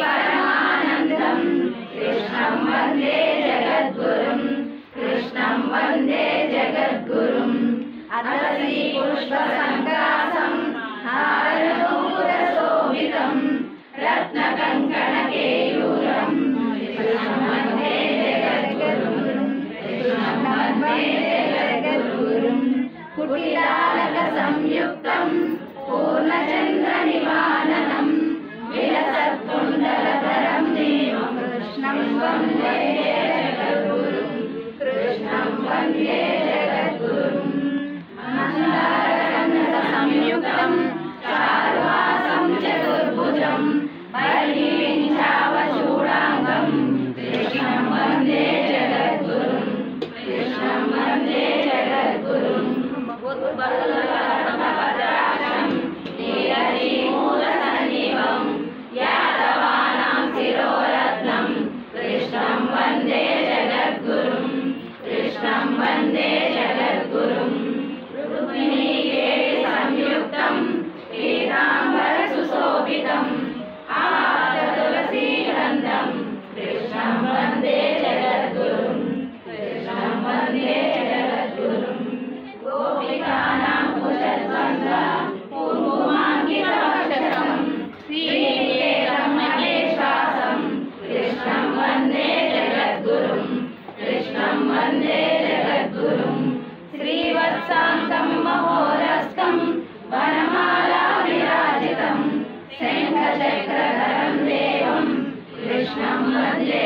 परमानन्दं कृष्णं वन्दे जगद्गुरुं कृष्णं वन्दे जगद्गुरुम् अथ श्रीपुष्पसङ्कासं हारनूपुरशोभितं रत्नकङ्कणकेयूरं कृष्णं वन्दे जगद्गुरुं कृष्णं वन्दे जगद्गुरुं कुटिलालकसंयुक्तं पूर्णचन्द्रनिवाननं विलसत्कुण्डलधरं देवं कृष्णं वन्दे जगद्गुरुं कृष्णं वन्दे जगद्गुरुं मन्दारकन्नसंयुक्तं चारुहासं चतुर्भुजं परिविञ्छावचूडाङ्गं कृष्णं वन्दे जगद्गुरुं कृष्णं वन्दे जगद्गुरुं उत्पलकपत्राक्षं नीलजीमूलसन्निभं यादवानां शिरोरत्नं कृष्णं वन्दे जगद्गुरुं कृष्णं वन्दे जगद्गुरुं रुक्मिणीकेलिसंयुक्तं पीताम्बरसुशोभितं आप्ततुलसीगन्धं कृष्णं वन्दे जगद्गुरुं कृष्णं वन्दे जगद्गुरुं गोपिकानां कुशध्वंद्वा कुङ्कुमाङ्कितवक्षसं श्रीनिकेतं महेश्वासं कृष्णं वन्दे जगद्गुरुं कृष्णं वन्दे जगद्गुरुं श्रीवत्सान्तं महोरस्तं वनमाला विराजितं शङ्खचक्रधरं देवं कृष्णं वन्दे